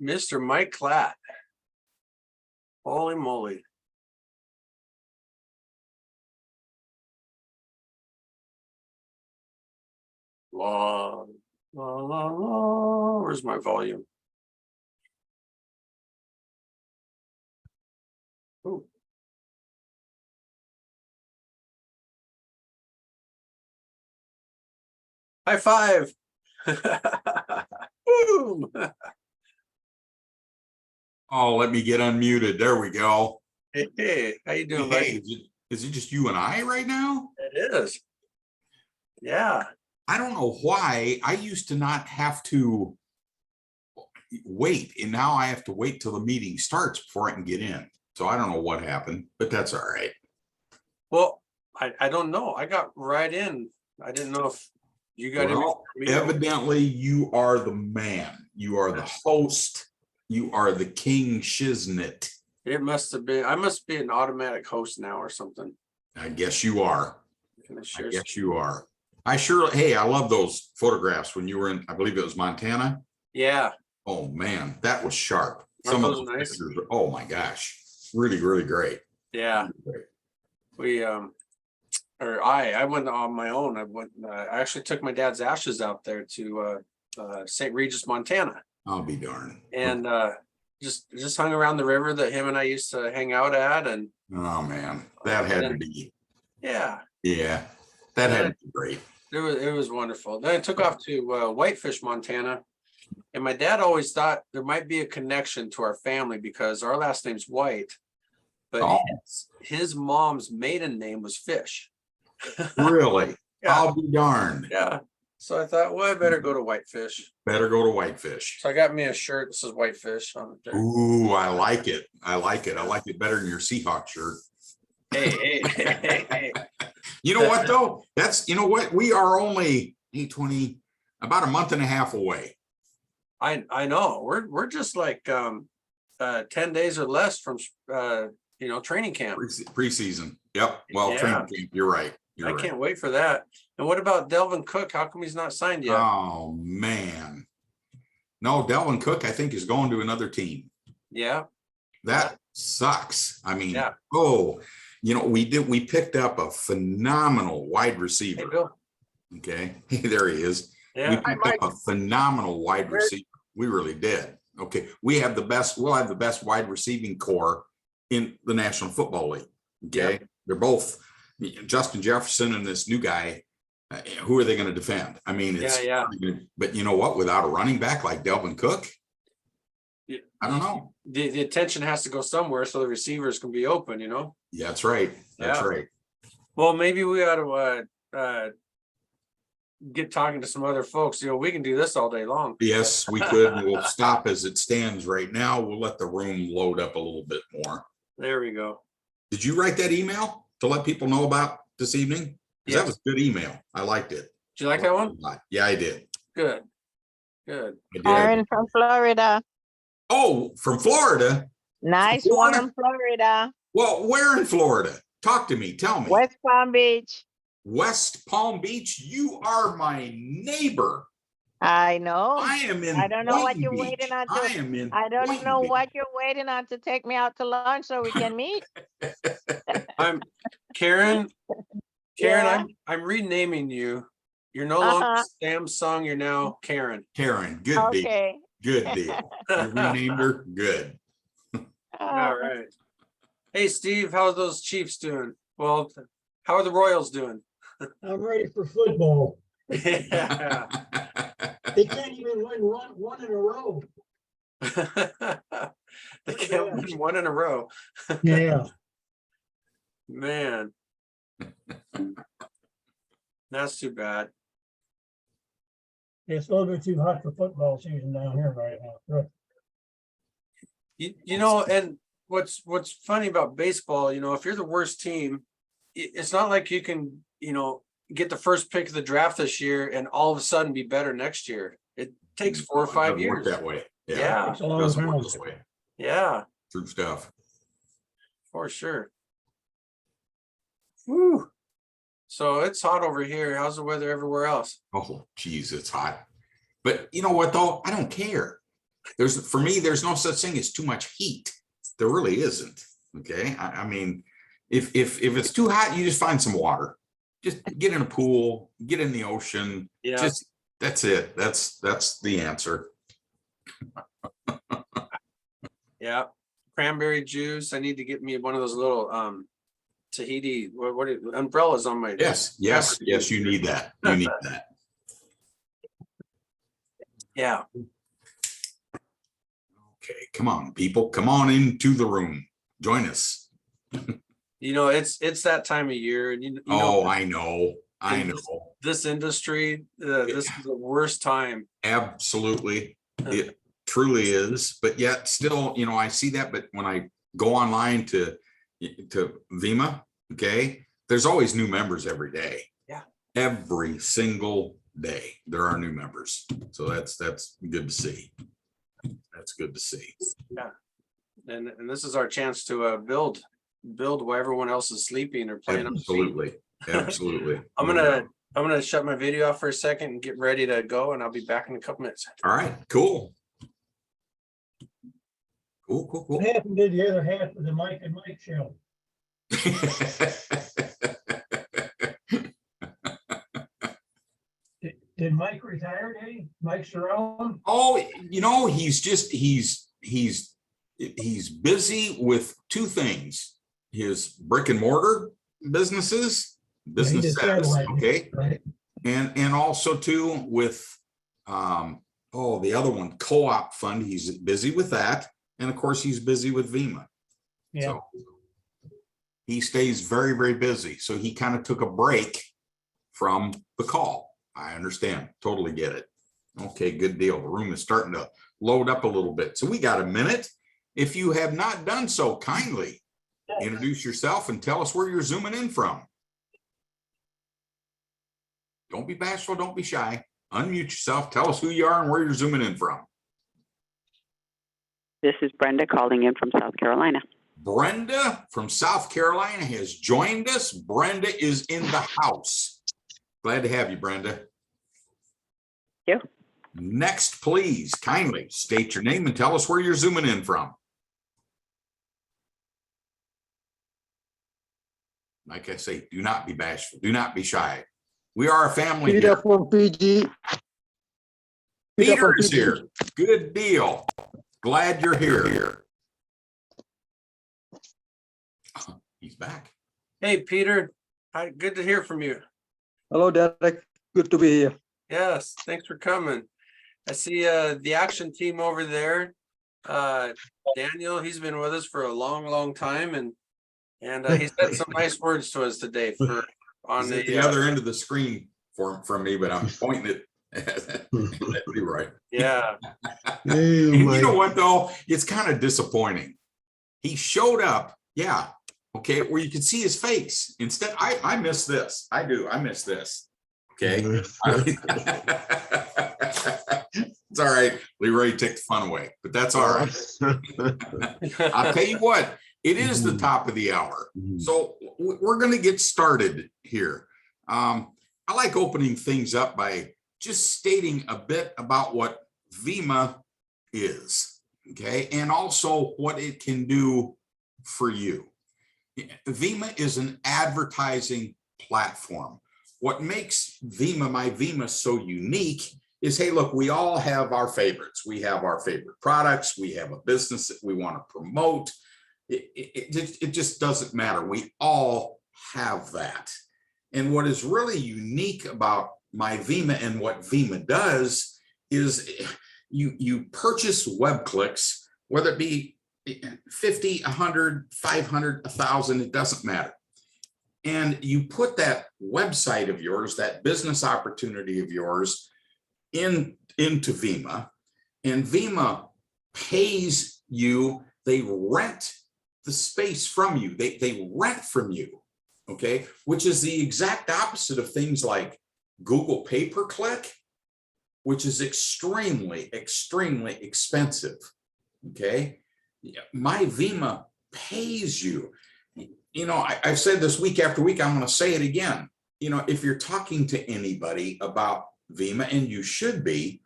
Mr. Mike Klatt. Holy moly. La, la, la, la. Where's my volume? Ooh. High five. Boom. Oh, let me get unmuted. There we go. Hey, how you doing, Hey, buddy? is it just you and I right now? It is. Yeah. I don't know why. I used to not have to wait, and now I have to wait till the meeting starts before I can get in. So I don't know what happened, but that's all right. Well, I don't know. I got right in. I didn't know if you got in Well, before me. evidently you are the man. You are the host. You are the king shiznit. It must have been. I must be an automatic host now or something. I guess you are. Can I I share guess you are. Hey, I love those photographs when you were in, I believe it was Montana. Yeah. Oh man, that was sharp. Aren't Some of those those nice? pictures, oh my gosh, really, really great. Yeah. Great. We I went on my own. I actually took my dad's ashes out there to St. Regis, Montana, I'll be darned. and just hung around the river that him and I used to hang out at, and Oh man, that had to be. yeah, that had to be great. it was wonderful. Then I took off to Whitefish, Montana, and my dad always thought there might be a connection to our family because our last name's White, but Oh. his mom's maiden name was Fish. Really? Yeah. I'll be darned. Yeah. So I thought, well, I better go to Whitefish. Better go to Whitefish. So I got me a shirt that says Whitefish on it there. Ooh, I like it. I like it. I like it better than your Seahawk shirt. Hey. You know what though? You know what? We are only 20, about a month and a half away. I know. We're just like 10 days or less from training camp. Preseason. Yep. Well, Yeah. training camp. You're right. I can't wait for that. And what about Delvin Cook? How come he's not signed yet? Oh man. No, Delvin Cook, I think, is going to another team. Yeah. That sucks. I mean, Yeah. we picked up a phenomenal wide receiver. Hey, Bill. Okay. There he is. Yeah. We picked up a phenomenal wide receiver. We really did. Okay. We'll have the best wide receiving core in the National Football League. Okay. Yep. They're both Justin Jefferson and this new guy. Who are they going to defend? I mean, but you know what? Without a running back like Delvin Cook, I don't know. The attention has to go somewhere so the receivers can be open, Yeah, that's right. That's right. Well, maybe we ought to get talking to some other folks. We can do this all day long. Yes, we could. We'll stop as it stands right now. We'll let the room load up a little bit more. There we go. Did you write that email to let people know about this evening? Because that was a good email. I liked it. Did you like that one? Yeah, I did. Good. Aaron from Florida. Oh, from Florida? Nice Florida? warm Florida. Well, where in Florida? Talk to me. Tell me. West Palm Beach. West Palm Beach? You are my neighbor. I know. I am in. I don't know what you're Beach. waiting on. I am in. I don't Boynton know Beach. what you're waiting on to take me out to lunch so we can meet. I'm Karen. Yeah. I'm renaming you. You're no longer Samsung. You're now Karen. Karen, good deal. Okay. Good deal. You renamed her. Good. All right. Hey, Steve, how are those Chiefs doing? Well, how are the Royals doing? I'm ready for football. Yeah. They can't even win one in a row. They can't win one in a row. Yeah. Man. That's too bad. It's a little bit too hot for football season down here right now. And what's funny about baseball, if you're the worst team, it's not like you can, get the first pick of the draft this year and all of a sudden be better next year. It takes 4 or 5 years. That way. Yeah. It's a long Doesn't work time. this way. Yeah, True stuff. for sure. Whew. So it's hot over here. How's the weather everywhere else? Oh, geez, it's hot. But you know what, though? I don't care. For me, there's no such thing as too much heat. There really isn't. Okay. I mean, if it's too hot, you just find some water. Just get in a pool, get in the ocean. Yeah. Just, that's it. That's the answer. Yeah. Cranberry juice. I need to get me one of those little Tahiti, umbrellas on my. Yes, you need that. You need that. Yeah. Okay, come on, people. Come on into the room. Join us. You know, it's that time of year, and you know, Oh, I know. this industry, this is the worst time. Absolutely. It truly is. But yet still, you know, I see that. But when I go online to Vemma, okay, there's always new members every day. Yeah. Every single day there are new members. So that's good to see. That's good to see. Yeah. And this is our chance to build while everyone else is sleeping or playing. Absolutely. Absolutely. I'm gonna shut my video off for a second and get ready to go, and I'll be back in a couple minutes. All right, cool. Cool. What happened to the other half of the Mike and Mike show? Did Mike retire, did he? Mike Cerrone? Oh, you know, he's busy with two things: his brick and mortar businesses, business status, okay, right. and also too with the other one, Co-op Fund. He's busy with that, and of course he's busy with Vemma. Yeah. So he stays very, very busy. So he kind of took a break from the call. I understand. Totally get it. Okay, good deal. The room is starting to load up a little bit. So we got a minute. If you have not done so, kindly introduce yourself and tell us where you're zooming in from. Don't be bashful. Don't be shy. Unmute yourself. Tell us who you are and where you're zooming in from. This is Brenda calling in from South Carolina. Brenda from South Carolina has joined us. Brenda is in the house. Glad to have you, Brenda. Thank you. Next, please, kindly state your name and tell us where you're zooming in from. Like I say, do not be bashful. Do not be shy. We are a family Peter here. from PG. Peter is here. Good deal. Glad you're here. He's back. Hey, Peter. Hi, good to hear from you. Hello, Derek. Good to be here. Yes, thanks for coming. I see the action team over there. Daniel, he's been with us for a long time, and he said some nice words to us today on He's at the other end of the screen from me, but I'm pointing it at Leroy. Yeah. And you know what though? It's kind of disappointing. He showed up, yeah, okay, where you can see his face. Instead, I miss this. I do. I miss this. Okay. It's all right. Leroy took the fun away, but that's all right. I'll tell you what, it is the top of the hour. So we're going to get started here. I like opening things up by just stating a bit about what Vemma is, okay, and also what it can do for you. Vemma is an advertising platform. What makes Vemma, my Vemma, so unique is, hey, look, we all have our favorites. We have our favorite products. We have a business that we want to promote. It just doesn't matter. We all have that. And what is really unique about my Vemma and what Vemma does is you purchase web clicks, whether it be 50, 100, 500, 1,000, it doesn't matter. And you put that website of yours, that business opportunity of yours into Vemma, and Vemma pays you. They rent the space from you. They rent from you, okay? Which is the exact opposite of things like Google pay-per-click, which is extremely, extremely expensive, okay? My Vemma pays you. You know, I've said this week after week, I'm going to say it again. You know, if you're talking to anybody about Vemma, and you should be,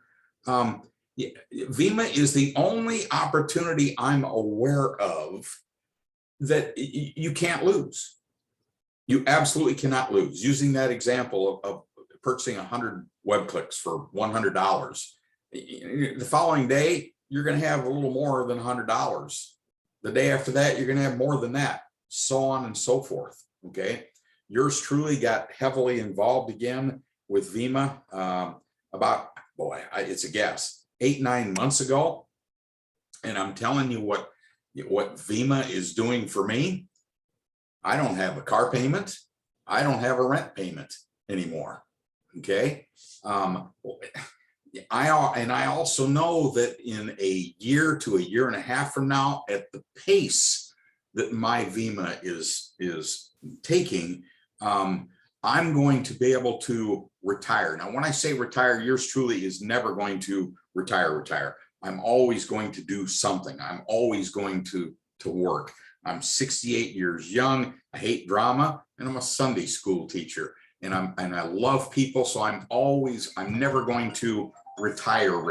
Vima is the only opportunity I'm aware of that you can't lose. You absolutely cannot lose. Using that example of purchasing 100 web clicks for $100. The following day, you're going to have a little more than $100. The day after that, you're going to have more than that, so on and so forth. Okay. Yours truly got heavily involved again with Vima about, boy, it's a guess, 8-9 months ago. And I'm telling you what Vima is doing for me. I don't have a car payment. I don't have a rent payment anymore. Okay. I also know that in a year to a year and a half from now, at the pace that my Vima is taking, I'm going to be able to retire. Now, when I say retire, yours truly is never going to retire. I'm always going to do something. I'm always going to work. I'm 68 years young. I hate drama, and I'm a Sunday school teacher, and I love people. So I'm never going to retire.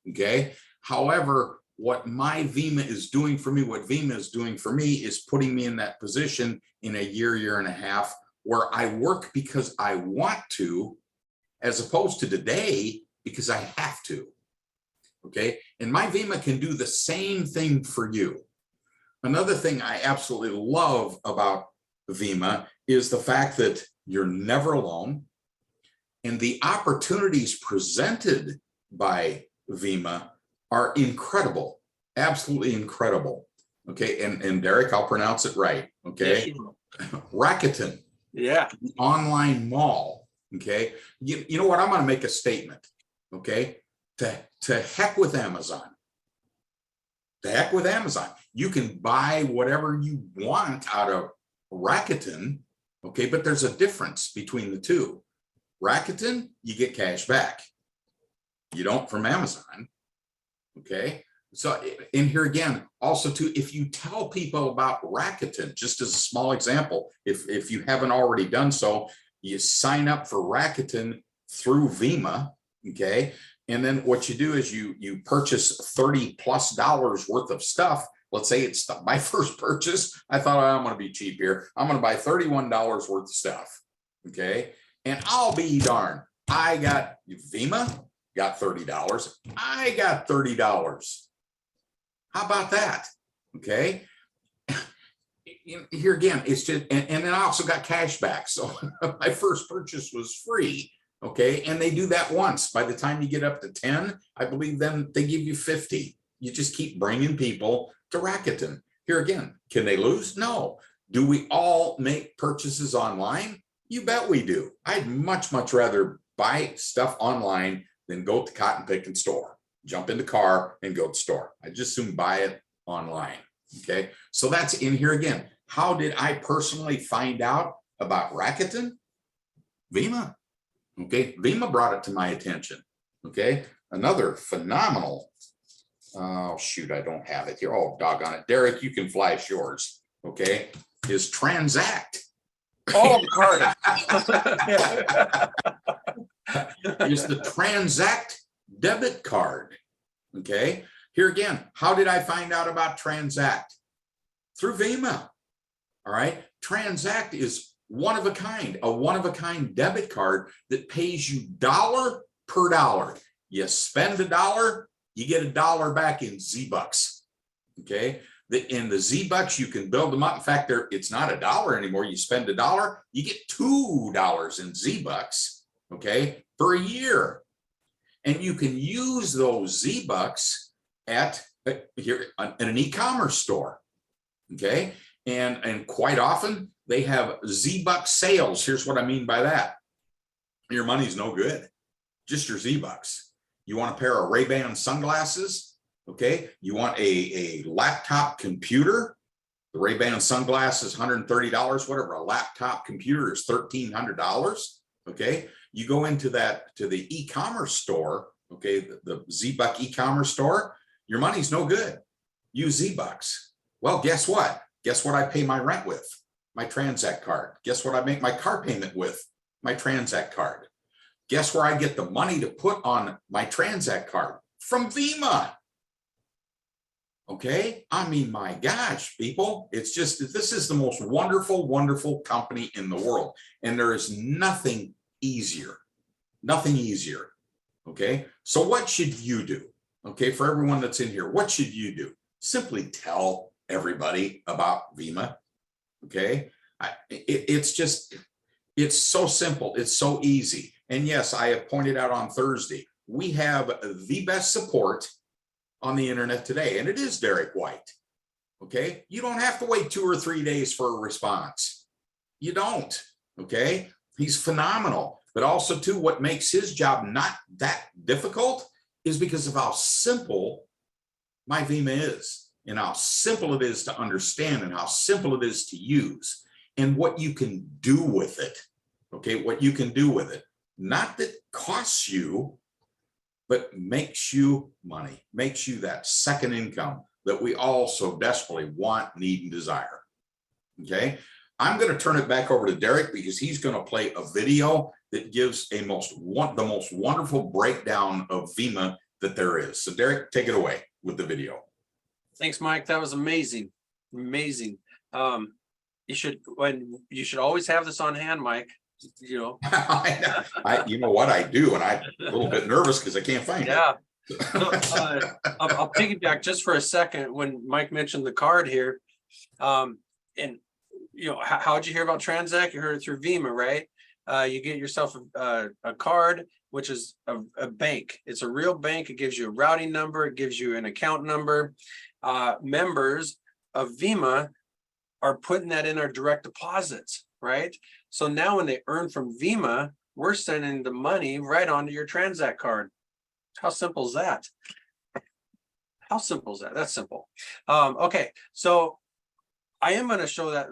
Okay. However, what my Vima is doing for me, is putting me in that position in a year and a half where I work because I want to, as opposed to today because I have to. Okay. And my Vima can do the same thing for you. Another thing I absolutely love about Vima is the fact that you're never alone, and the opportunities presented by Vima are incredible, absolutely incredible. Okay, and Derek, I'll pronounce it right. Okay, Rakuten, Yeah. online mall. Okay, you know what? I'm going to make a statement. Okay, to heck with Amazon. To heck with Amazon. You can buy whatever you want out of Rakuten. Okay, but there's a difference between the two. Rakuten, you get cash back. You don't from Amazon. Okay. So in here again, also too, if you tell people about Rakuten, just as a small example, if you haven't already done so, you sign up for Rakuten through Vima. Okay. And then what you do is you purchase $30+ worth of stuff. Let's say it's my first purchase. I thought, I'm going to be cheap here. I'm going to buy $31 worth of stuff. Okay. And I'll be darned. I got Vima, got $30. I got $30. How about that? Okay. Here again, it's just, and then I also got cash back. So my first purchase was free. Okay. And they do that once. By the time you get up to 10, I believe then they give you 50. You just keep bringing people to Rakuten. Here again, can they lose? No. Do we all make purchases online? You bet we do. I'd much rather buy stuff online than go to cotton picking store, jump in the car and go to the store. I just soon buy it online. Okay. So that's in here again. How did I personally find out about Rakuten? Vima. Okay. Vima brought it to my attention. Okay. Another phenomenal, oh shoot, I don't have it here. Oh, doggone it. Derek, you can flash yours. Okay. Is Transact. Oh, card. Is the Transact debit card. Okay. Here again, how did I find out about Transact? Through Vima. All right. Transact is a one of a kind debit card that pays you $1 per dollar. You spend $1, you get $1 back in Z-Bucks. Okay. In the Z-Bucks, you can build them up. In fact, it's not $1 anymore. You spend $1, you get $2 in Z-Bucks, okay, for a year. And you can use those Z-Bucks at an e-commerce store, okay? And quite often, they have Z-Bucks sales. Here's what I mean by that. Your money's no good, just your Z-Bucks. You want a pair of Ray-Ban sunglasses? Okay, you want a laptop computer, the Ray-Ban sunglasses, $130, whatever, a laptop computer is $1,300. Okay, you go into the e-commerce store, okay, the Z-Buck e-commerce store, your money's no good. Use Z-Bucks. Well, guess what? Guess what I pay my rent with? My Transact card. Guess what I make my car payment with? My Transact card. Guess where I get the money to put on my Transact card? from Vima. Okay, I mean, my gosh, people, it's just, this is the most wonderful, wonderful company in the world. And there is nothing easier, nothing easier. Okay, so what should you do? Okay, for everyone that's in here, what should you do? Simply tell everybody about Vima. Okay, it's just, it's so simple, it's so easy. And yes, I have pointed out on Thursday, we have the best support on the internet today, and it is Derek White. Okay, you don't have to wait 2 or 3 days for a response. You don't. Okay, he's phenomenal. But also too, what makes his job not that difficult is because of how simple my Vima is, and how simple it is to understand, and how simple it is to use, and what you can do with it. Okay, what you can do with it. Not that costs you, but makes you money, makes you that second income that we all so desperately want, need, and desire. Okay, I'm going to turn it back over to Derek because he's going to play a video that gives the most wonderful breakdown of Vima that there is. So Derek, take it away with the video. Thanks, Mike. That was amazing. Amazing. You should always have this on hand, Mike. You know. You know what I do, and I'm a little bit nervous because I can't find Yeah. it. I'll piggyback just for a second when Mike mentioned the card here. And you know, how'd you hear about Transact? You heard it through Vima, right? You get yourself a card, which is a bank. It's a real bank. It gives you a routing number. It gives you an account number. Members of Vima are putting that in our direct deposits, right? So now when they earn from Vima, we're sending the money right onto your Transact card. How simple is that? How simple is that? That's simple. Okay, so I am going to show that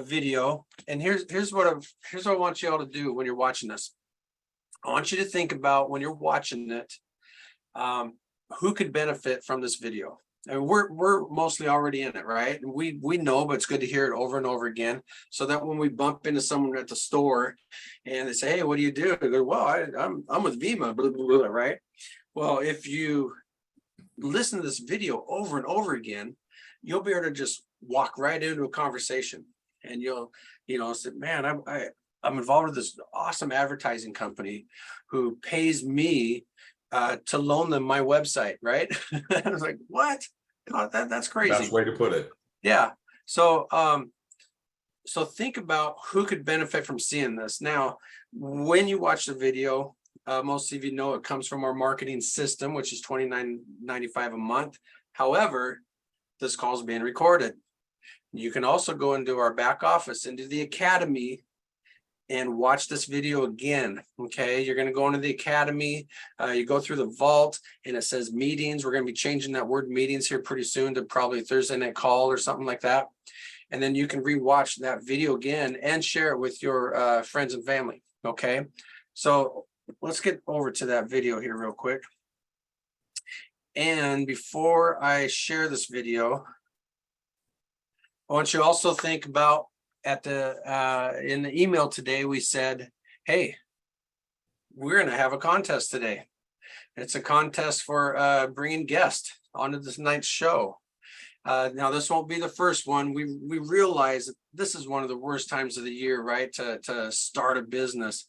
video, and here's what I want you all to do when you're watching this. I want you to think about when you're watching it, who could benefit from this video. And we're mostly already in it, right? And we know, but it's good to hear it over and over again, so that when we bump into someone at the store and they say, "Hey, what do you do?" I go, "Well, I'm with Vima," blah, blah, blah, right? Well, if you listen to this video over and over again, you'll be able to just walk right into a conversation, and you'll say, "Man, I'm involved with this awesome advertising company who pays me to loan them my website," right? I was like, "What? Oh, that's crazy." That's the way to put it. Yeah. So so think about who could benefit from seeing this. Now, when you watch the video, most of you know it comes from our marketing system, which is $29.95 a month. However, this call is being recorded. You can also go into our back office, into the academy, and watch this video again. Okay, you're going to go into the academy, you go through the vault, and it says meetings. We're going to be changing that word meetings here pretty soon to probably Thursday night call or something like that. And then you can rewatch that video again and share it with your friends and family. Okay, so let's get over to that video here real quick. And before I share this video, I want you to also think about in the email today, we said, "Hey, we're going to have a contest today. It's a contest for bringing guests onto this night's show." Now, this won't be the first one. We realize that this is one of the worst times of the year, right, to start a business,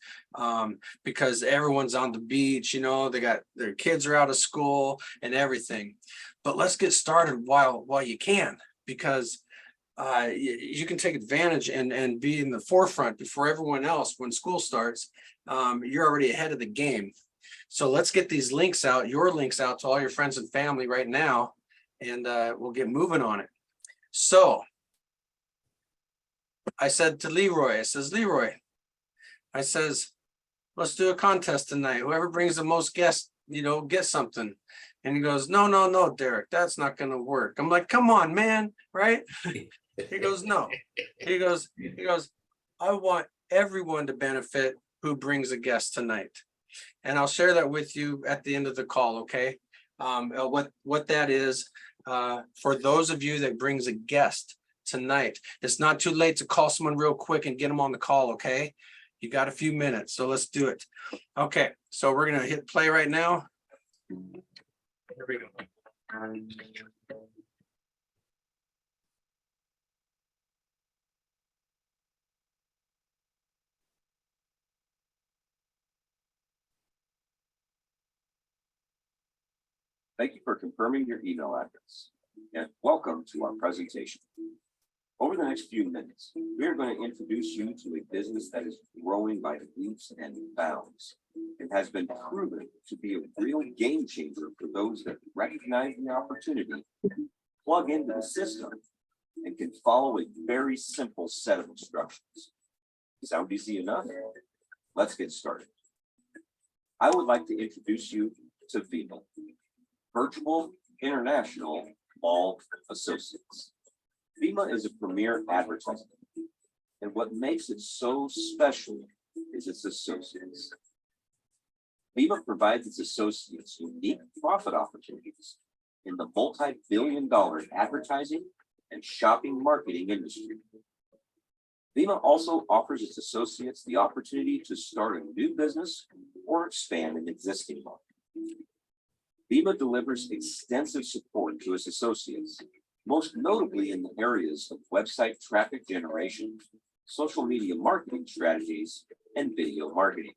because everyone's on the beach. You know, their kids are out of school and everything. But let's get started while you can, because you can take advantage and be in the forefront before everyone else. When school starts, you're already ahead of the game. So let's get these links out, your links out to all your friends and family right now, and we'll get moving on it. So I said to Leroy, Leroy, let's do a contest tonight. Whoever brings the most guests, get something. And he goes, no, Derek, that's not going to work. I'm like, come on, man, right? He goes, no. He goes, I want everyone to benefit who brings a guest tonight. And I'll share that with you at the end of the call, okay? What that is, for those of you that brings a guest tonight. It's not too late to call someone real quick and get them on the call, okay? You got a few minutes, so let's do it. Okay, so we're gonna hit play right now. Here we go. Thank you for confirming your email address and welcome to our presentation. Over the next few minutes, we are going to introduce you to a business that is growing by leaps and bounds. It has been proven to be a real game changer for those that recognize the opportunity, plug into the system, and can follow a very simple set of instructions. Sound easy enough? Let's get started. I would like to introduce you to Vima, Virtual International Mall Associates. Vima is a premier advertising, and what makes it so special is its associates. Vima provides its associates unique profit opportunities in the multi-billion-dollar advertising and shopping marketing industry. Vima also offers its associates the opportunity to start a new business or expand an existing one. Vima delivers extensive support to its associates, most notably in the areas of website traffic generation, social media marketing strategies, and video marketing.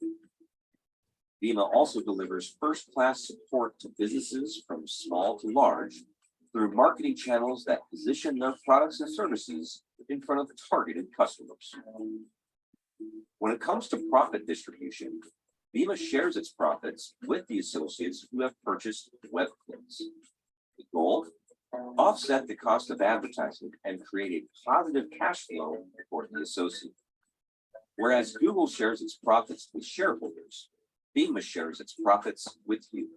Vima also delivers first-class support to businesses from small to large through marketing channels that position their products and services in front of targeted customers. When it comes to profit distribution, Vima shares its profits with the associates who have purchased web clicks. The goal? Offset the cost of advertising and create a positive cash flow for the associate. Whereas Google shares its profits with shareholders, Vima shares its profits with you.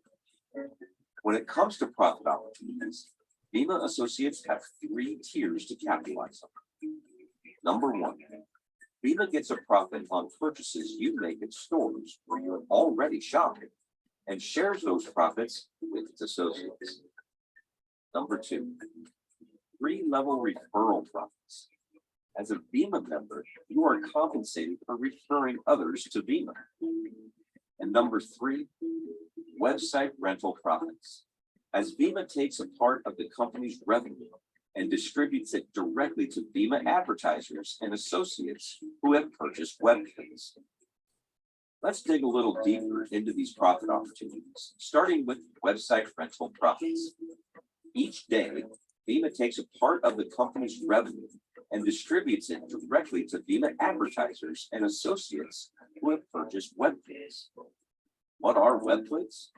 When it comes to profit opportunities, Vima associates have 3 tiers to capitalize on. Number 1, Vima gets a profit on purchases you make at stores where you're already shopping and shares those profits with its associates. Number 2, 3-level referral profits. As a Vima member, you are compensated for referring others to Vima. And number 3, website rental profits. As Vima takes a part of the company's revenue and distributes it directly to Vima advertisers and associates who have purchased web clicks. Let's dig a little deeper into these profit opportunities, starting with website rental profits. Each day, Vima takes a part of the company's revenue and distributes it directly to Vima advertisers and associates who have purchased web clicks. What are web clicks?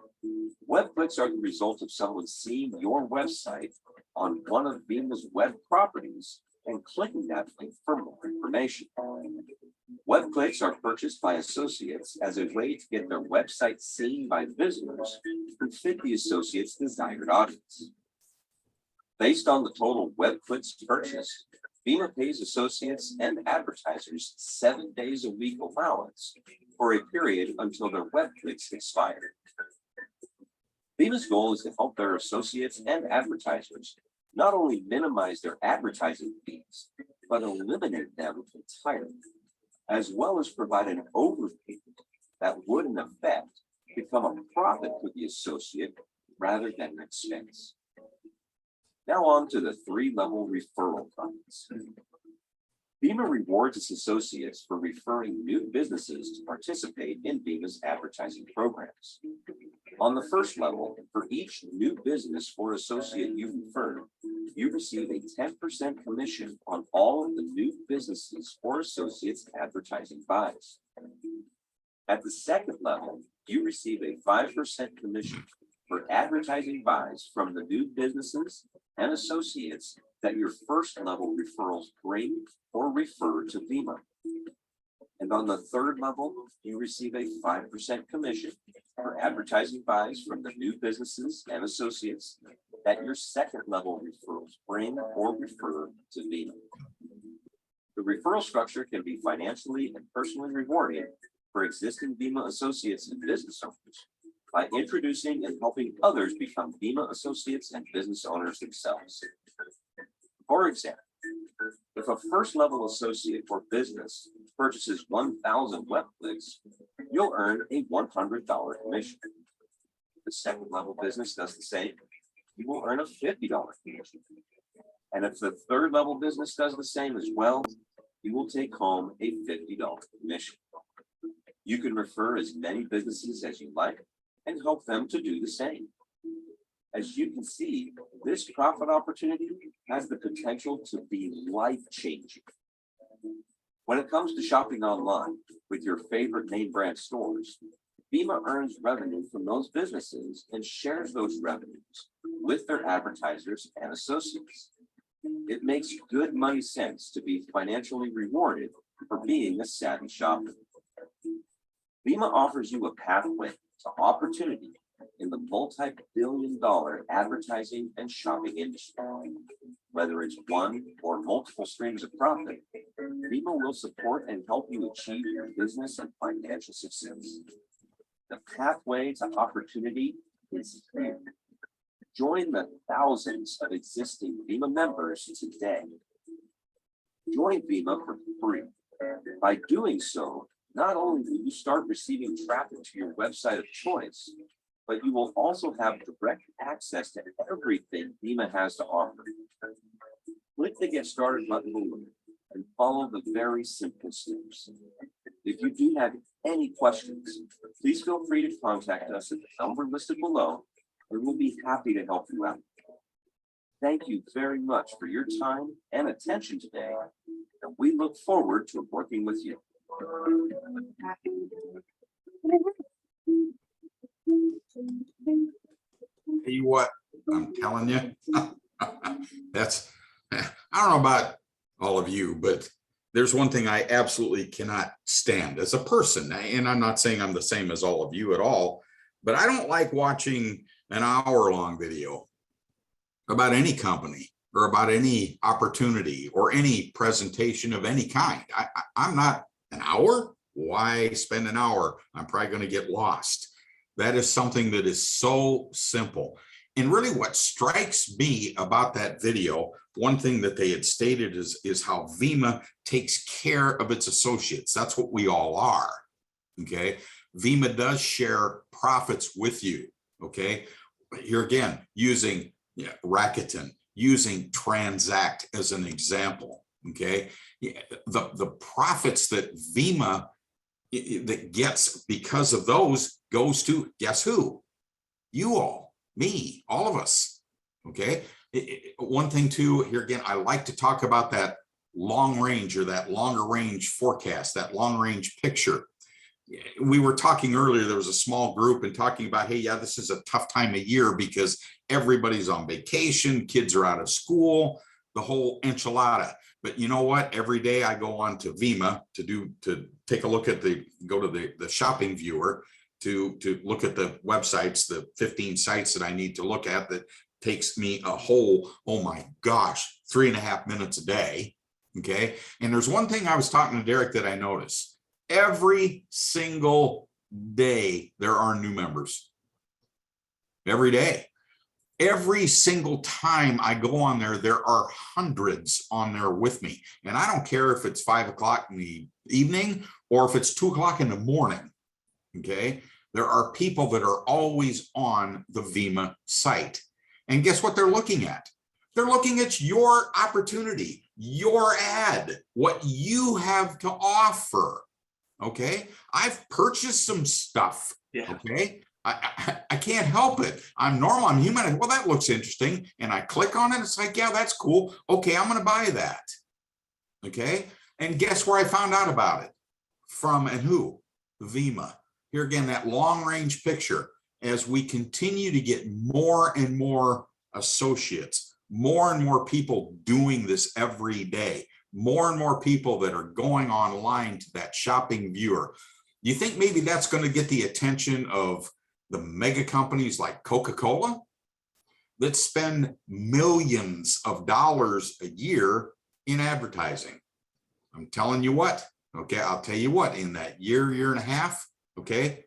Web clicks are the result of someone seeing your website on one of Vima's web properties and clicking that link for more information. Web clicks are purchased by associates as a way to get their website seen by visitors who fit the associate's desired audience. Based on the total web clicks purchased, Vima pays associates and advertisers 7 days a week allowance for a period until their web clicks expire. Vima's goal is to help their associates and advertisers not only minimize their advertising fees, but eliminate them entirely, as well as provide an overpayment that would in effect become a profit for the associate rather than an expense. Now on to the 3-level referral profits. Vima rewards its associates for referring new businesses to participate in Vima's advertising programs. On the first level, for each new business or associate you refer, you receive a 10% commission on all of the new businesses or associates advertising buys. At the second level, you receive a 5% commission for advertising buys from the new businesses and associates that your first level referrals bring or refer to Vima. And on the third level, you receive a 5% commission for advertising buys from the new businesses and associates that your second level referrals bring or refer to Vima. The referral structure can be financially and personally rewarding for existing Vima associates and business owners by introducing and helping others become Vima associates and business owners themselves. For example, if a first level associate or business purchases 1,000 web clicks, you'll earn a $100 commission. The second level business does the same, you will earn a $50 commission. And if the third level business does the same as well, you will take home a $50 commission. You can refer as many businesses as you like and help them to do the same. As you can see, this profit opportunity has the potential to be life-changing. When it comes to shopping online with your favorite name brand stores, Vima earns revenue from those businesses and shares those revenues with their advertisers and associates. It makes good money sense to be financially rewarded for being a savvy shopper. Vima offers you a pathway to opportunity in the multi-billion-dollar advertising and shopping industry. Whether it's one or multiple streams of profit, Vima will support and help you achieve your business and financial success. The pathway to opportunity is here. Join the thousands of existing Vima members today. Join Vima for free. By doing so, not only will you start receiving traffic to your website of choice, but you will also have direct access to everything Vima has to offer. Click the Get Started button below and follow the very simple steps. If you do have any questions, please feel free to contact us at the number listed below, and we'll be happy to help you out. Thank you very much for your time and attention today, and we look forward to working with you. Tell you what, I'm telling you, that's, I don't know about all of you, but there's one thing I absolutely cannot stand as a person. And I'm not saying I'm the same as all of you at all, but I don't like watching an hour-long video about any company or about any opportunity or any presentation of any kind. I'm not an hour. Why spend an hour? I'm probably going to get lost. That is something that is so simple. And really what strikes me about that video, one thing that they had stated is how Vima takes care of its associates. That's what we all are. Okay. Vima does share profits with you. Okay. Here again, using Rakuten, using Transact as an example. Okay. The profits that Vima that gets because of those goes to, guess who? You all, me, all of us. Okay. One thing too, here again, I like to talk about that long range or that longer range forecast, that long range picture. We were talking earlier, there was a small group and talking about, hey, yeah, this is a tough time of year because everybody's on vacation, kids are out of school, the whole enchilada. But you know what? Every day I go on to Vima to take a look at go to the shopping viewer to look at the websites, the 15 sites that I need to look at that takes me a whole, oh my gosh, 3.5 minutes a day. Okay. And there's one thing I was talking to Derek that I noticed. Every single day there are new members. Every day. Every single time I go on there, there are hundreds on there with me. And I don't care if it's 5 o'clock in the evening or if it's 2 o'clock in the morning. Okay. There are people that are always on the Vima site. And guess what they're looking at? They're looking at your opportunity, your ad, what you have to offer. Okay. I've purchased some stuff. Yeah. Okay. I can't help it. I'm normal. I'm human. Well, that looks interesting. And I click on it. It's like, yeah, that's cool. Okay, I'm going to buy that. Okay. And guess where I found out about it? From and who? Vima. Here again, that long range picture. As we continue to get more and more associates, more and more people doing this every day, more and more people that are going online to that shopping viewer. You think maybe that's going to get the attention of the mega companies like Coca-Cola that spend millions of dollars a year in advertising? I'm telling you what, okay, I'll tell you what, in that year and a half, okay,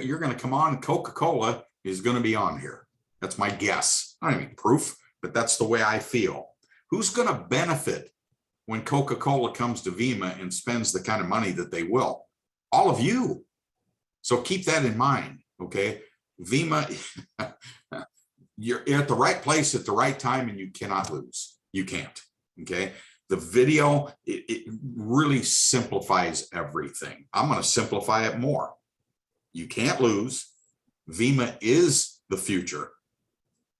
you're going to come on, Coca-Cola is going to be on here. That's my guess. I don't have any proof, but that's the way I feel. Who's going to benefit when Coca-Cola comes to Vima and spends the kind of money that they will? All of you. So keep that in mind. Okay. Vima, you're at the right place at the right time and you cannot lose. You can't. Okay. The video, it really simplifies everything. I'm going to simplify it more. You can't lose. Vima is the future.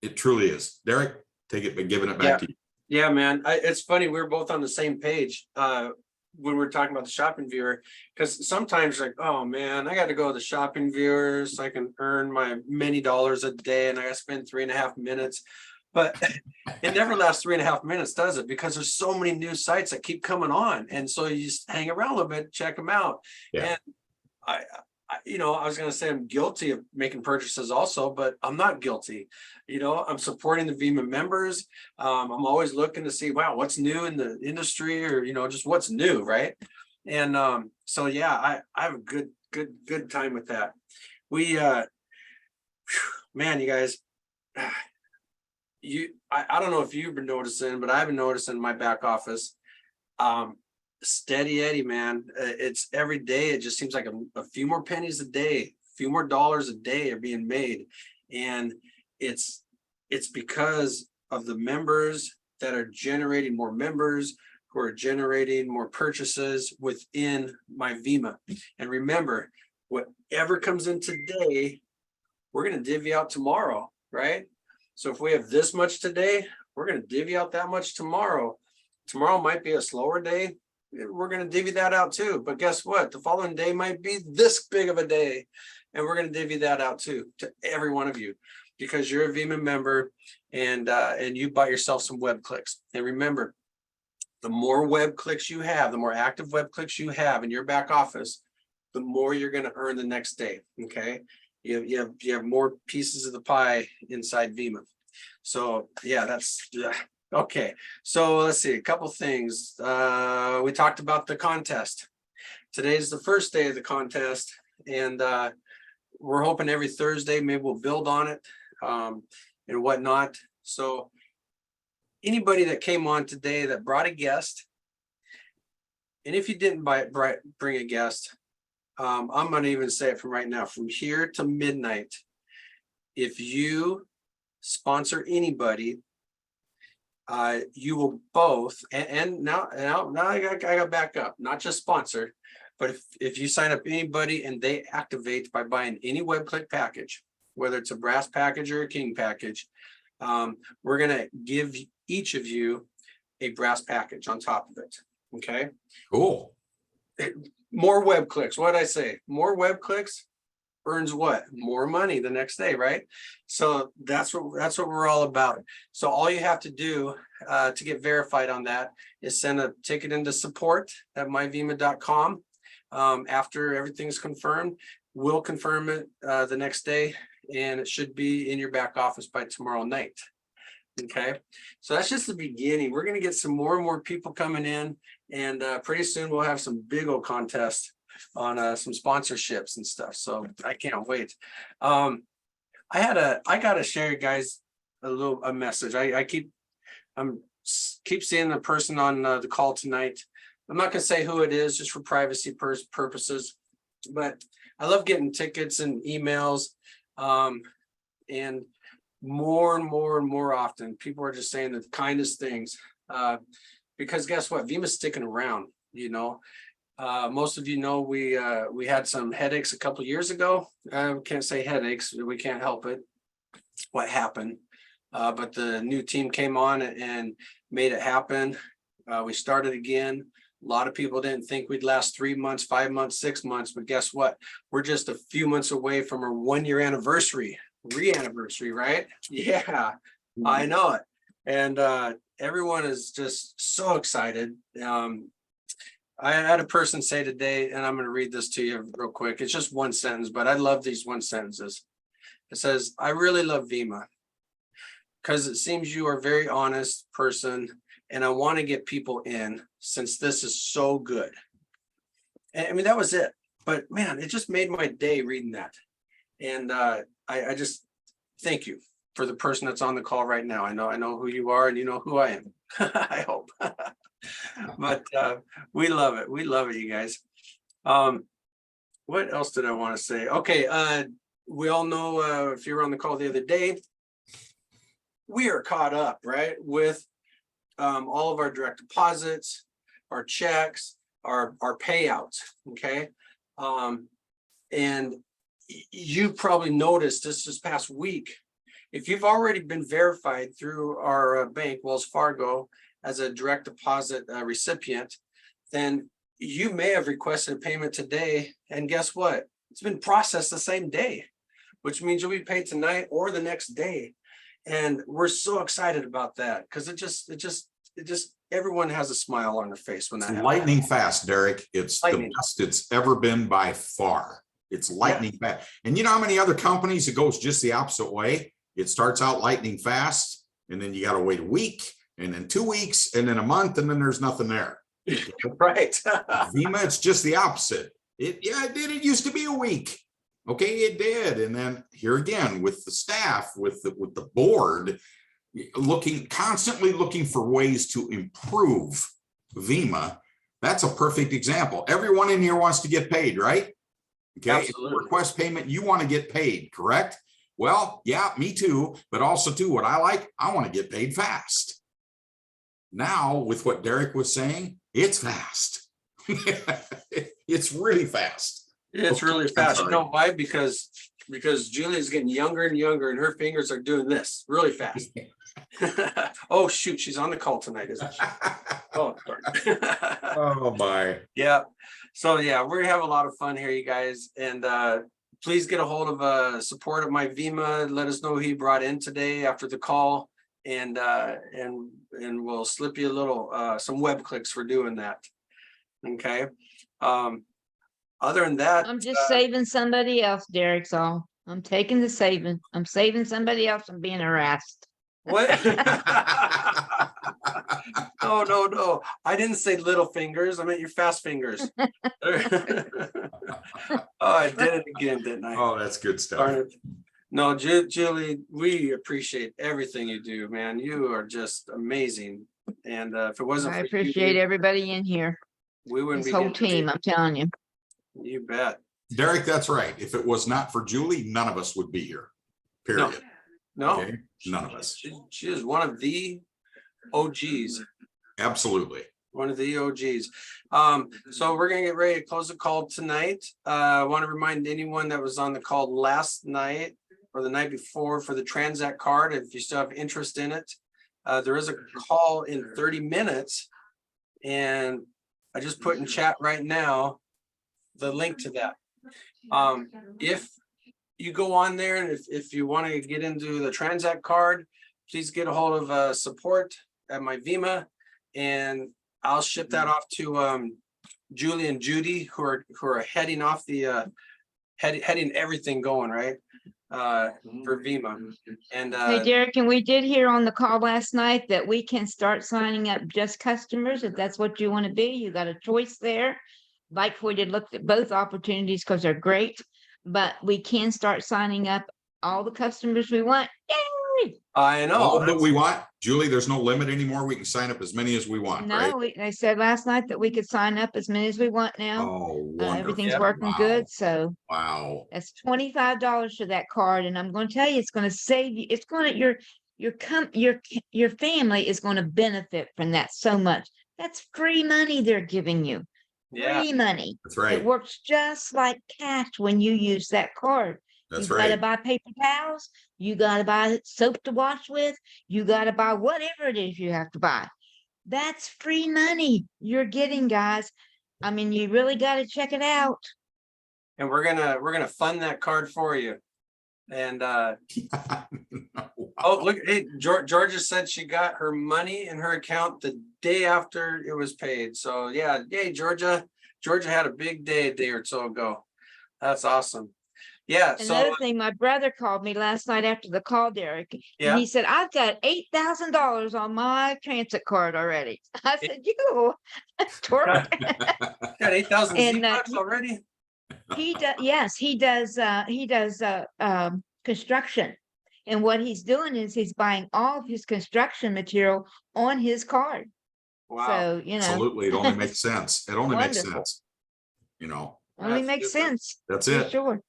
It truly is. Derek, take it, giving it back to you. Yeah, man. It's funny. We were both on the same page when we were talking about the shopping viewer, because sometimes like, oh man, I got to go to the shopping viewer so I can earn my many dollars a day and I got to spend 3.5 minutes. But it never lasts 3.5 minutes, does it? Because there's so many new sites that keep coming on. And so you just hang around a little bit, check them out. Yeah. And I was going to say I'm guilty of making purchases also, but I'm not guilty. I'm supporting the Vima members. I'm always looking to see, wow, what's new in the industry, or, just what's new. Right. And so, yeah, I have a good time with that. We, man, you guys, I don't know if you've been noticing, but I've been noticing my back office, steady Eddie, man. It's every day. It just seems like a few more pennies a day, a few more dollars a day are being made. And it's because of the members that are generating more members who are generating more purchases within my Vima. And remember, whatever comes in today, we're going to divvy out tomorrow, right? So if we have this much today, we're going to divvy out that much tomorrow. Tomorrow might be a slower day. We're going to divvy that out too. But guess what? The following day might be this big of a day. And we're going to divvy that out too, to every one of you, because you're a Vima member and you bought yourself some web clicks. And remember, the more web clicks you have, the more active web clicks you have in your back office, the more you're going to earn the next day. Okay. You have more pieces of the pie inside Vima. So yeah, that's okay. So let's see, a couple things. We talked about the contest. Today's the first day of the contest, and we're hoping every Thursday maybe we'll build on it and whatnot. So anybody that came on today that brought a guest, and if you didn't bring a guest, I'm going to even say it from right now, from here to midnight, if you sponsor anybody, you will both, and now I got back up, not just sponsor, but if you sign up anybody and they activate by buying any web click package, whether it's a brass package or a king package, we're going to give each of you a brass package on top of it. Okay. Cool. More web clicks. What did I say? More web clicks earns what? More money the next day, right? So that's what we're all about. So all you have to do to get verified on that is send a ticket into support@myvima.com. After everything's confirmed, we'll confirm it the next day, and it should be in your back office by tomorrow night. Okay, so that's just the beginning. We're going to get some more and more people coming in, and pretty soon we'll have some big old contests on some sponsorships and stuff. So I can't wait. I got to share you guys a message. I keep seeing the person on the call tonight. I'm not going to say who it is just for privacy purposes, but I love getting tickets and emails, and more and more often, people are just saying the kindest things, because guess what? Vima's sticking around. Most of you know we had some headaches a couple of years ago. We can't say headaches, we can't help it, what happened, but the new team came on and made it happen. We started again. A lot of people didn't think we'd last 3 months, 5 months, 6 months, but guess what? We're just a few months away from our 1-year anniversary. Re-anniversary, right? Yeah, I know it. And everyone is just so excited. I had a person say today, and I'm going to read this to you real quick. It's just one sentence, but I love these one sentences. It says, "I really love Vima because it seems you are a very honest person, and I want to get people in since this is so good." And I mean, that was it. But man, it just made my day reading that. And I just thank you for the person that's on the call right now. I know who you are, and you know who I am. I hope. But we love it. We love it, you guys. What else did I want to say? Okay, we all know, if you were on the call the other day, we are caught up, right, with all of our direct deposits, our checks, our payouts, okay? And you probably noticed this past week, if you've already been verified through our bank, Wells Fargo, as a direct deposit recipient, then you may have requested a payment today, and guess what? It's been processed the same day, which means you'll be paid tonight or the next day. And we're so excited about that because it just everyone has a smile on their face when that It's happens. lightning fast, Derek. It's the Lightning. best it's ever been by far. It's lightning fast. And you know how many other companies it goes just the opposite way? It starts out lightning fast, and then you got to wait a week, and then 2 weeks, and then a month, and then there's nothing there. Right. Vima, it's just the opposite. It did. It used to be a week. Okay, it did. And then here again with the staff, with the board, constantly looking for ways to improve Vima. That's a perfect example. Everyone in here wants to get paid, right? Okay, if you request payment, you want to get paid, correct? Well, yeah, me too. But also too, what I want to get paid fast. Now, with what Derek was saying, it's fast. It's really fast. It's really I'm fast. You sorry. know why? Because Julia's getting younger and younger, and her fingers are doing this really fast. Oh shoot, she's on the call tonight, isn't she? Oh, darn. Oh my. Yeah. So yeah, we have a lot of fun here, you guys. And please get a hold of support of my Vima. Let us know who you brought in today after the call. And we'll slip you a little some web clicks for doing that. Okay. Other than that, I'm just saving somebody else, Derek's all. I'm taking the saving. I'm saving somebody else from being harassed. what? No. I didn't say little fingers. I meant your fast fingers. Oh, I did it again, didn't I? Oh, that's good stuff. Darn it. No, Julie, we appreciate everything you do, man. You are just amazing. And if it wasn't I for appreciate you, everybody in here. we wouldn't This be whole getting team, I'm telling you. You bet. Derek, that's right. If it was not for Julie, none of us would be here. Period. No, Okay? None of us. She is one of the OGs. Absolutely. One of the OGs. So we're gonna get ready to close the call tonight. I want to remind anyone that was on the call last night or the night before for the Transact card, if you still have interest in it, there is a call in 30 minutes. And I just put in chat right now the link to that. If you go on there and if you want to get into the Transact card, please get a hold of support at my Vima, and I'll ship that off to Julie and Judy, who are heading off the heading everything going, right? For Vima. And Hey, Derek, and we did hear on the call last night that we can start signing up just customers. If that's what you want to be, you got a choice there. Like we did looked at both opportunities because they're great, but we can start signing up all the customers we want. Yay! I know. All that we want, Julie, there's no limit anymore. We can sign up as many as we want, right? No, they said last night that we could sign up as many as we want now. Oh, wonderful. Everything's Yep. working Wow. good, so Wow. that's $25 for that card, and I'm going to tell you, it's going to save you. It's going to your family is going to benefit from that so much. That's free money they're giving you. Yeah. Free money. That's It right. works just like cash when you use that card. That's You gotta right. buy paper towels, you gotta buy soap to wash with, you gotta buy whatever it is you have to buy. That's free money you're getting, guys. I mean, you really gotta check it out. And we're gonna fund that card for you. And oh, look, hey, Georgia said she got her money in her account the day after it was paid. So yeah, yay, Georgia. Georgia had a big day a day or so ago. That's awesome. Yeah. Another So thing, my brother called me last night after the call, Derek, yeah. and he said, I've got $8,000 on my transit card already. I said, you twerk. Got 8,000 And, Z-Bucks already. He does, yes, he does construction. And what he's doing is he's buying all of his construction material on his card. Wow. So, you know, Absolutely. It only makes sense. It only makes Wonderful. sense. You know, only That's makes super. sense. that's For it. sure.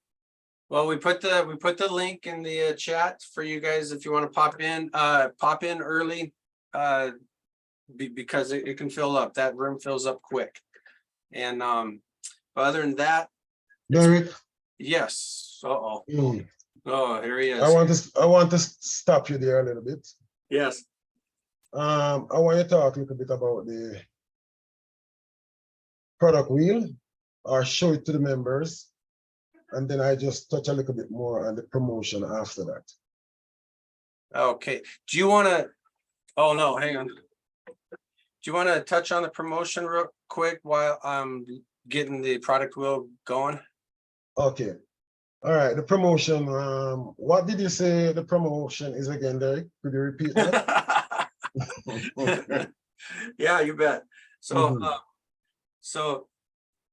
Well, we put the link in the chat for you guys if you want to pop in early. Because it can fill up. That room fills up quick. And other than that, Derek, yes. Uh-oh. mm, Oh, here he I is. want to stop you there a little bit. Yes. I want you to talk a little bit about the product wheel or show it to the members. And then I just touch a little bit more on the promotion after that. Okay. Do you want to? Oh no, hang on. Do you want to touch on the promotion real quick while I'm getting the product wheel going? Okay. All right. The promotion. What did you say the promotion is again, Derek? Could you repeat that? Yeah, you bet. So, Mhm. so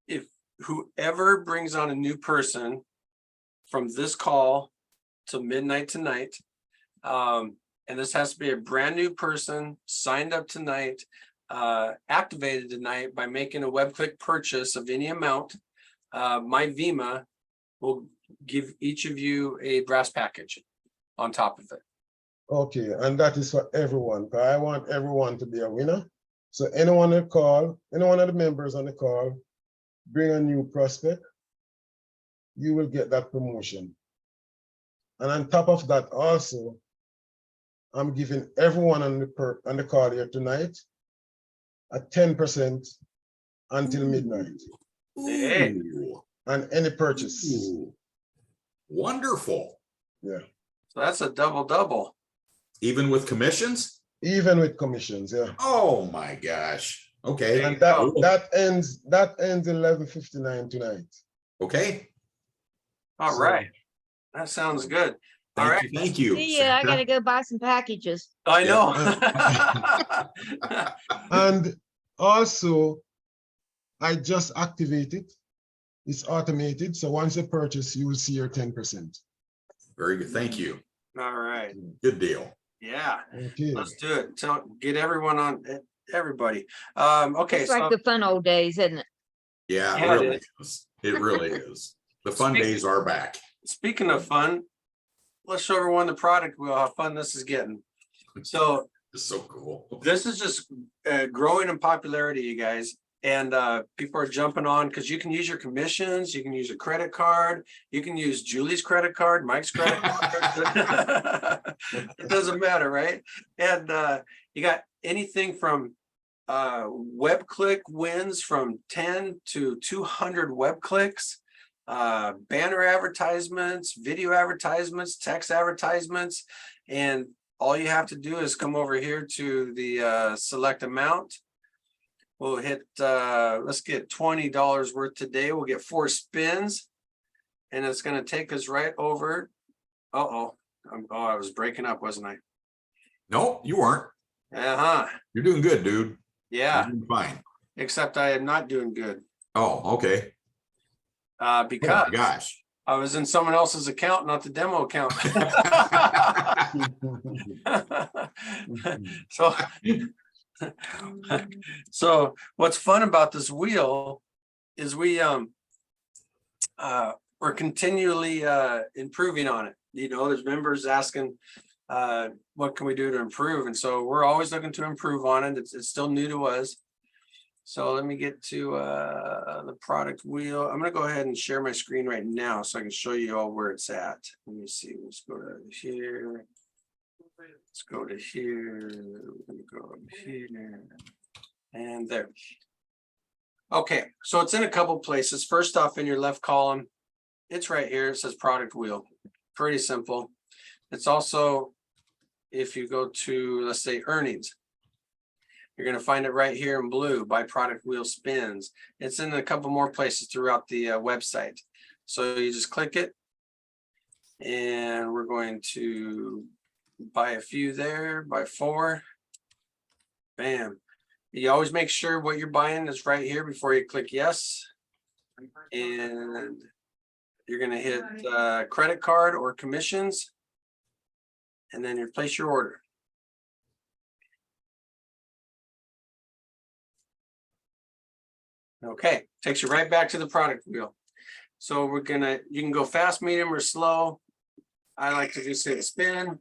if whoever brings on a new person from this call to midnight tonight, and this has to be a brand new person signed up tonight, activated tonight by making a web-click purchase of any amount, my Vima will give each of you a brass package on top of it. Okay, and that is for everyone. 'Cause I want everyone to be a winner. So anyone that call, any one of the members on the call, bring a new prospect, you will get that promotion. And on top of that, also, I'm giving everyone on the call here tonight a 10% until midnight Hey. Ooh, on any purchase. ooh. Wonderful. Yeah, So that's a double. Even with commissions? even with commissions. Yeah, Oh my gosh. Okay. and go. that ends 11:59 tonight. Okay. All So- right. That sounds good. All right. Thank you. See ya, I Sandra. gotta go buy some packages. I know. And also, I just activated. It's automated. So once you purchase, you will see your 10%. Very good. Thank you. All right. Good deal. Yeah, Okay. let's do it. Get everyone on, everybody. Okay, It's like so the fun old days, isn't it? Yeah, Yeah, it it really is. It really is. The fun days are back. speaking of fun, let's show everyone the product wheel, how fun this is getting. So It's so cool. this is just growing in popularity, you guys. And people are jumping on because you can use your commissions, you can use a credit card, you can use Julie's credit card, Mike's credit card. It doesn't matter, right? And you got anything from web click wins from 10 to 200 web clicks, banner advertisements, video advertisements, text advertisements, and all you have to do is come over here to the select amount. We'll hit, let's get $20 worth today. We'll get 4 spins and it's going to take us right over. Uh-oh. I was breaking up, wasn't I? Nope, you weren't. Uh-huh. You're doing good, dude. Yeah. You're doing fine. Except I am not doing good. Oh, okay. Uh, Oh because my gosh. I was in someone else's account, not the demo account. So what's fun about this wheel is we're continually improving on it. You know, there's members asking what can we do to improve, and so we're always looking to improve on it. It's still new to us. So let me get to the product wheel. I'm gonna go ahead and share my screen right now so I can show you all where it's at. Let me see. Let's go to here. Let's go to here. We're gonna go here and there. Okay, so it's in a couple places. First off, in your left column, it's right here. It says product wheel. Pretty simple. It's also, if you go to, let's say, earnings, you're going to find it right here in blue by product wheel spins. It's in a couple more places throughout the website. So you just click it and we're going to buy a few there, buy 4. Bam. You always make sure what you're buying is right here before you click yes. And you're going to hit credit card or commissions. And then you place your order. Okay, takes you right back to the product wheel. So you can go fast, medium, or slow. I like to just hit spin.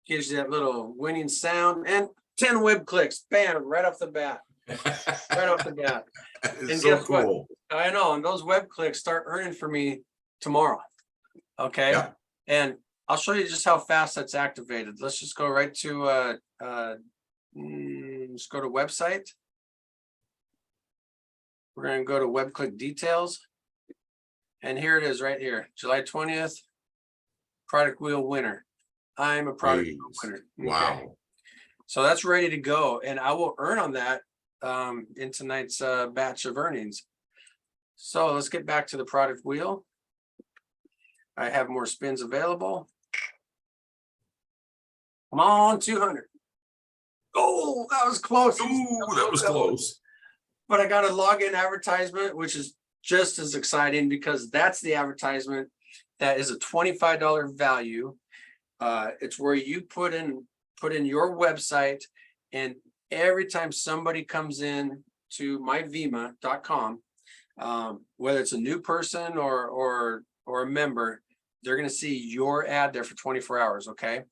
Gives you that little winning sound and 10 web clicks, bam, right off the bat. Right off the bat. It's And so guess what? cool. I know, and those web clicks start earning for me tomorrow. Okay, Yeah. and I'll show you just how fast that's activated. Let's just go right to let's go to website. We're gonna go to web click details. And here it is right here, July 20th. Product wheel winner. I'm a product wheel Jeez. winner. Okay. Wow. So that's ready to go, and I will earn on that in tonight's batch of earnings. So let's get back to the product wheel. I have more spins available. Come on, 200. Oh, that was close. Ooh, that was close. But I got a login advertisement, which is just as exciting because that's the advertisement that is a $25 value. It's where you put in your website, and every time somebody comes in to myvema.com, whether it's a new person or a member, they're going to see your ad there for 24 hours. Okay.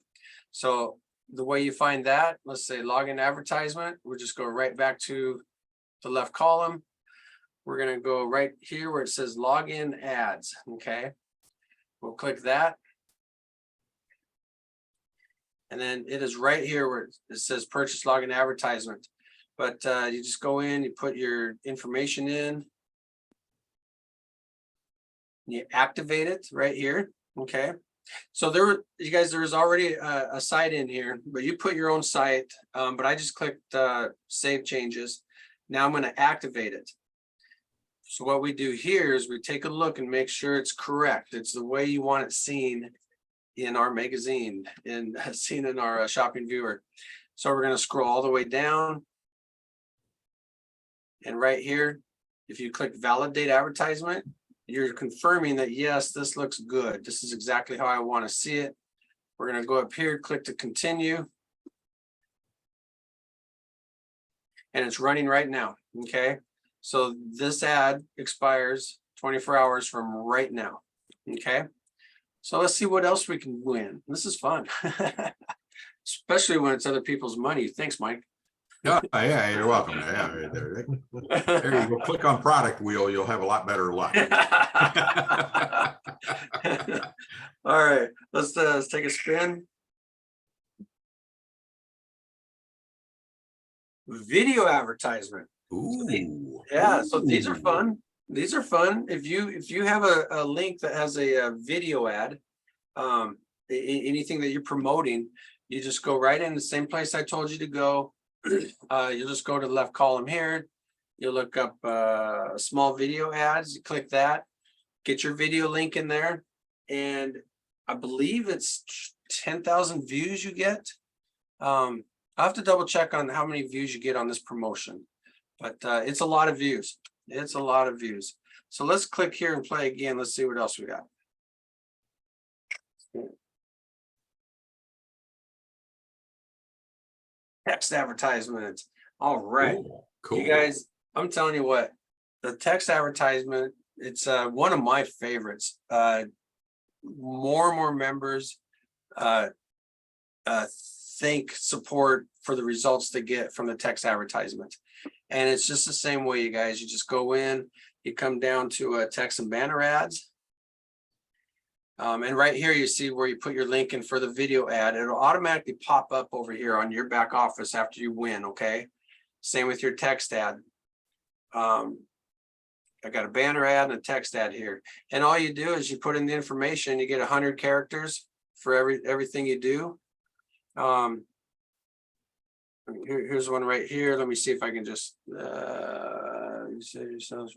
So the way you find that, let's say login advertisement, we'll just go right back to the left column. We're going to go right here where it says login ads. Okay. We'll click that. And then it is right here where it says purchase login advertisement. But you just go in, you put your information in. You activate it right here. Okay. So you guys, there was already a site in here, but you put your own site. But I just clicked save changes. Now I'm going to activate it. So what we do here is we take a look and make sure it's correct. It's the way you want it seen in our magazine and seen in our shopping viewer. So we're going to scroll all the way down. And right here, if you click validate advertisement, you're confirming that, yes, this looks good. This is exactly how I want to see it. We're going to go up here, click to continue. And it's running right now. Okay. So this ad expires 24 hours from right now. Okay. So let's see what else we can win. This is fun, especially when it's other people's money. Thanks, Mike. Yeah, you're welcome. Yeah, right there. There you go. Click on product wheel. You'll have a lot better luck. All right, let's take a spin. Video advertisement. Ooh. Yeah, so these are Ooh. fun. These are fun. If you have a link that has a video ad, anything that you're promoting, you just go right in the same place I told you to go. You'll just go to the left column here. You'll look up small video ads. You click that, get your video link in there, and I believe it's 10,000 views you get. I'll have to double check on how many views you get on this promotion, but it's a lot of views. It's a lot of views. So let's click here and play again. Let's see what else we got. Text advertisements. All right. Cool. Cool. You guys, I'm telling you what, the text advertisement, it's one of my favorites. More and more members think support for the results they get from the text advertisement. And it's just the same way, you guys. You just go in, you come down to text and banner ads. And right here, you see where you put your link in for the video ad. It'll automatically pop up over here on your back office after you win, okay? Same with your text ad. I got a banner ad and a text ad here. And all you do is you put in the information, you get 100 characters for everything you do. Here's one right here. Let me see if I can just you say yourselves.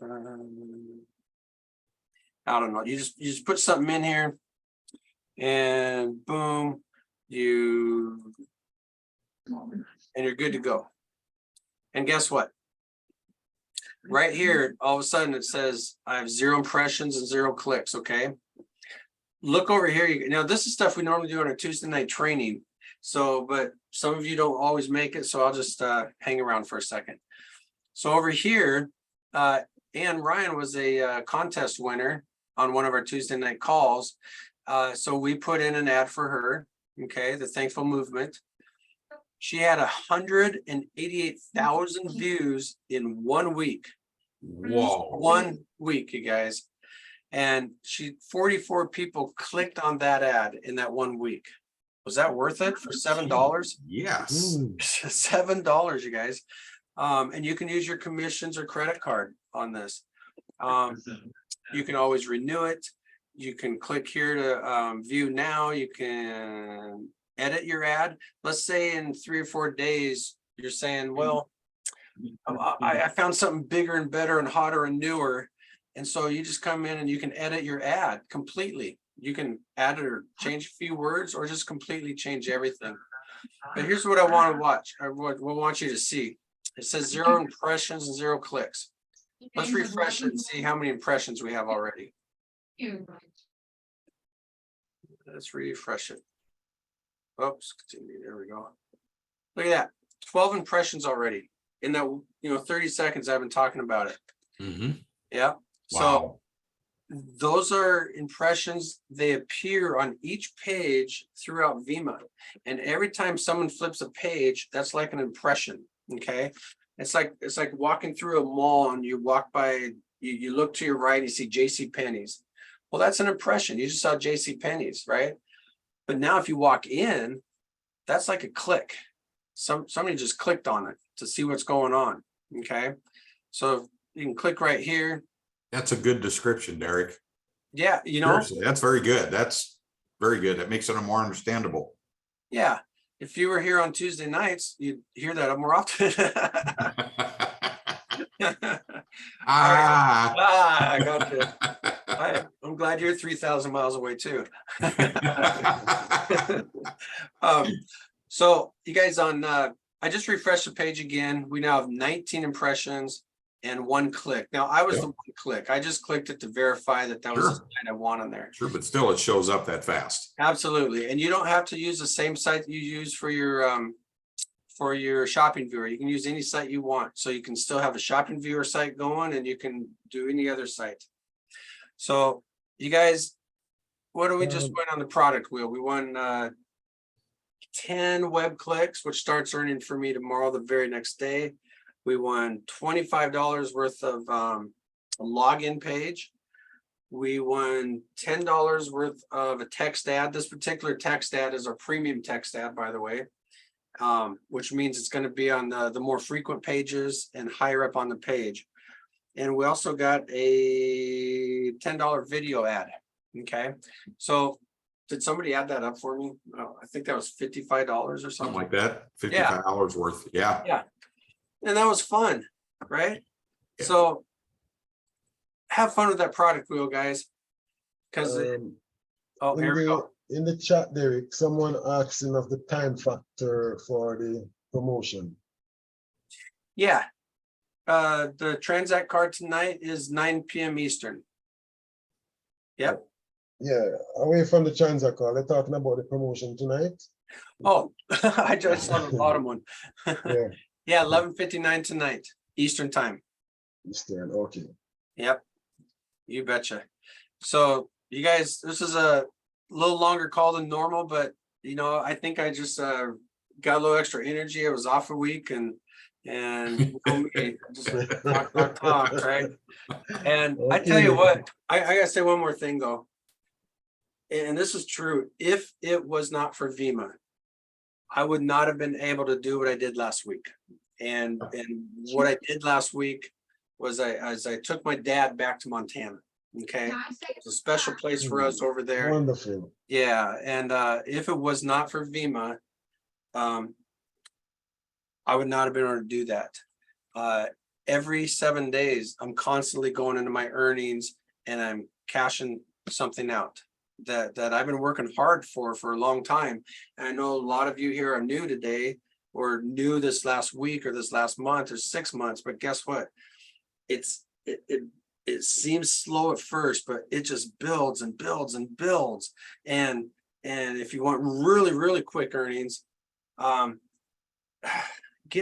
I don't know. You just put something in here, and boom, and you're good to go. And guess what? Right here, all of a sudden it says I have 0 impressions and 0 clicks. Okay. Look over here. Now this is stuff we normally do on a Tuesday night training. So, but some of you don't always make it. So I'll just hang around for a second. So over here, and Ryan was a contest winner on one of our Tuesday night calls. So we put in an ad for her, okay, the Thankful Movement. She had 188,000 views in 1 week. Whoa. 1 week, you guys. And 44 people clicked on that ad in that 1 week. Was that worth it for $7? Yes. $7, you guys. And you can use your commissions or credit card on this. You can always renew it. You can click here to view now. You can edit your ad. Let's say in 3 or 4 days, you're saying, well, I found something bigger and better and hotter and newer. And so you just come in and you can edit your ad completely. You can add it or change a few words or just completely change everything. But here's what I want to watch. I want you to see. It says 0 impressions and 0 clicks. Let's refresh it and see how many impressions we have already. Let's refresh it. Oops, continue. There we go. Look at that. 12 impressions already. In that, 30 seconds I've been talking about it. Mhm. Yeah. So Wow. those are impressions. They appear on each page throughout Vima. And every time someone flips a page, that's like an impression. Okay. It's like walking through a mall and you walk by, you look to your right, you see JC Penney's. Well, that's an impression. You just saw JC Penney's, right? But now if you walk in, that's like a click. Somebody just clicked on it to see what's going on. Okay. So you can click right here. That's a good description, Derek. Yeah, Seriously, that's very good. That's very good. That makes it more understandable. yeah. If you were here on Tuesday nights, you'd hear that more often. I got you. I'm glad you're 3,000 miles away too. So you guys I just refreshed the page again. We now have 19 impressions and 1 click. Now I was Yep. the 1 click. I just clicked it to verify that was Sure. the site I want on there. Sure, but still it shows up that fast. Absolutely. And you don't have to use the same site you use for your shopping viewer. You can use any site you want. So you can still have a shopping viewer site going and you can do any other site. So you guys, what do we just win on the product wheel? We won 10 web clicks, which starts earning for me tomorrow, the very next day. We won $25 worth of a login page. We won $10 worth of a text ad. This particular text ad is our premium text ad, by the way, which means it's going to be on the more frequent pages and higher up on the page. And we also got a $10 video ad. Okay. So did somebody add that up for me? Oh, I think that was $55 or something. Something like that. $55 worth. Yeah. Yeah. And that was fun, right? Yeah. So have fun with that product wheel, guys. Because In here we go. the chat, Derek, someone asking of the time factor for the promotion. Yeah. The Transact card tonight is 9 p.m. Eastern. Yep. Yeah, away from the Transact call, they're talking about the promotion tonight. Oh, I just saw the bottom one. Yeah, Yeah, 11:59 tonight, Eastern time. Eastern, okay. Yep. You betcha. So you guys, this is a little longer call than normal, but I think I just got a little extra energy. I was off a week and just talk, right? And I tell you what, I gotta say one more thing though. And this is true. If it was not for Vima, I would not have been able to do what I did last week. And what I did last week was I took my dad back to Montana. Okay. It's a special place for us over there. Wonderful. Yeah. And if it was not for Vima, I would not have been able to do that. Every 7 days, I'm constantly going into my earnings and I'm cashing something out that I've been working hard for a long time. And I know a lot of you here are new today or new this last week or this last month or 6 months, but guess what? It seems slow at first, but it just builds and builds and builds. And if you want really, really quick earnings, get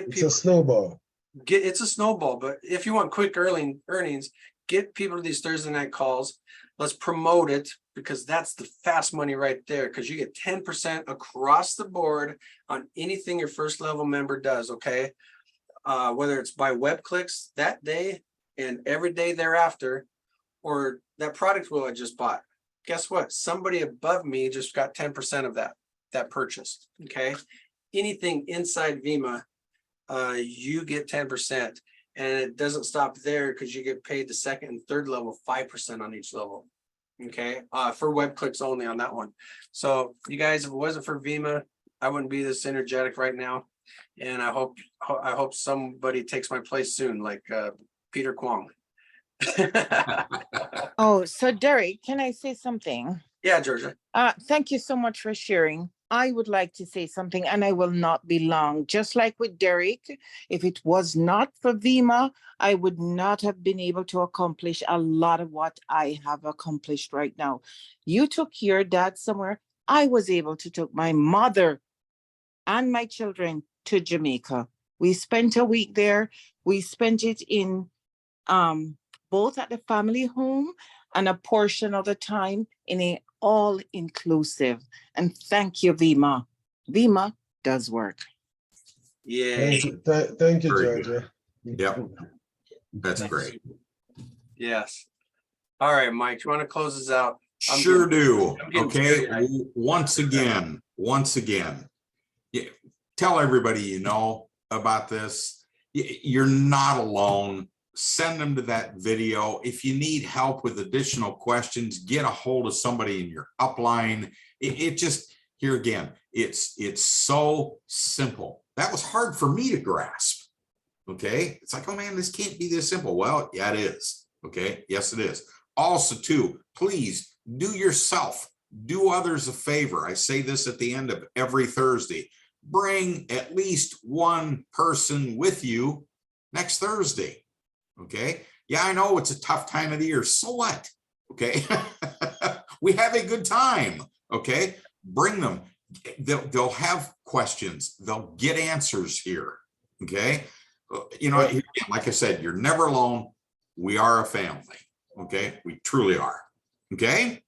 It's people. a snowball. it's a snowball, but if you want quick earnings, get people to these Thursday night calls. Let's promote it because that's the fast money right there. Because you get 10% across the board on anything your first level member does. Okay, whether it's by web clicks that day and every day thereafter, or that product wheel I just bought. Guess what? Somebody above me just got 10% of that purchase. Okay, anything inside Vima, you get 10%, and it doesn't stop there because you get paid the second and third level 5% on each level. Okay, for web clicks only on that one. So you guys, if it wasn't for Vima, I wouldn't be this energetic right now. And I hope somebody takes my place soon, like Peter Kwong. Oh, so Derek, can I say something? Yeah, Georgia. Thank you so much for sharing. I would like to say something, and I will not be long. Just like with Derek, if it was not for Vima, I would not have been able to accomplish a lot of what I have accomplished right now. You took your dad somewhere. I was able to take my mother and my children to Jamaica. We spent a week there. We spent it in both at the family home and a portion of the time in a all-inclusive. And thank you, Vima. Vima does work. Yeah. Thank you, Very Georgia. Yep. That's great. Yes. All right, Mike, you want to close this out? Sure do. I'm getting Okay. teary-eyed. Once again, yeah, tell everybody you know about this. You're not alone. Send them to that video. If you need help with additional questions, get a hold of somebody in your upline. It just, here again, it's so simple. That was hard for me to grasp. Okay. It's like, oh man, this can't be this simple. Well, yeah, it is. Okay. Yes, it is. Also, too, please do yourself, do others a favor. I say this at the end of every Thursday. Bring at least one person with you next Thursday. Okay. Yeah, I know it's a tough time of the year. So what? Okay. We have a good time. Okay. Bring them. They'll have questions. They'll get answers here. Okay. You know, like I said, you're never alone. We are a family. Okay. We truly are. Okay.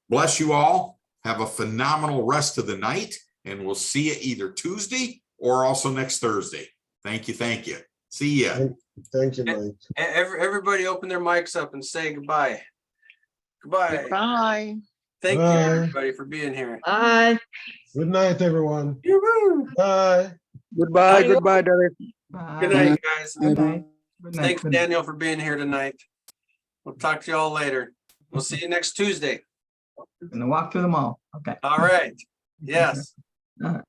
Bless you all. Have a phenomenal rest of the night, and we'll see you either Tuesday or also next Thursday. Thank you. Thank you. See ya. Thank you, Mike. Everybody open their mics up and say goodbye. Goodbye. Bye. Thank you, Bye. everybody, for being here. Bye. Good night, everyone. Yoo-hoo. Bye. Goodbye, Adios. goodbye, Derek. Good night, guys. Good night. Good night. Thanks, Daniel, for being here tonight. We'll talk to you all later. We'll see you next Tuesday. Gonna walk through the mall. Okay. All right. Yes. All right.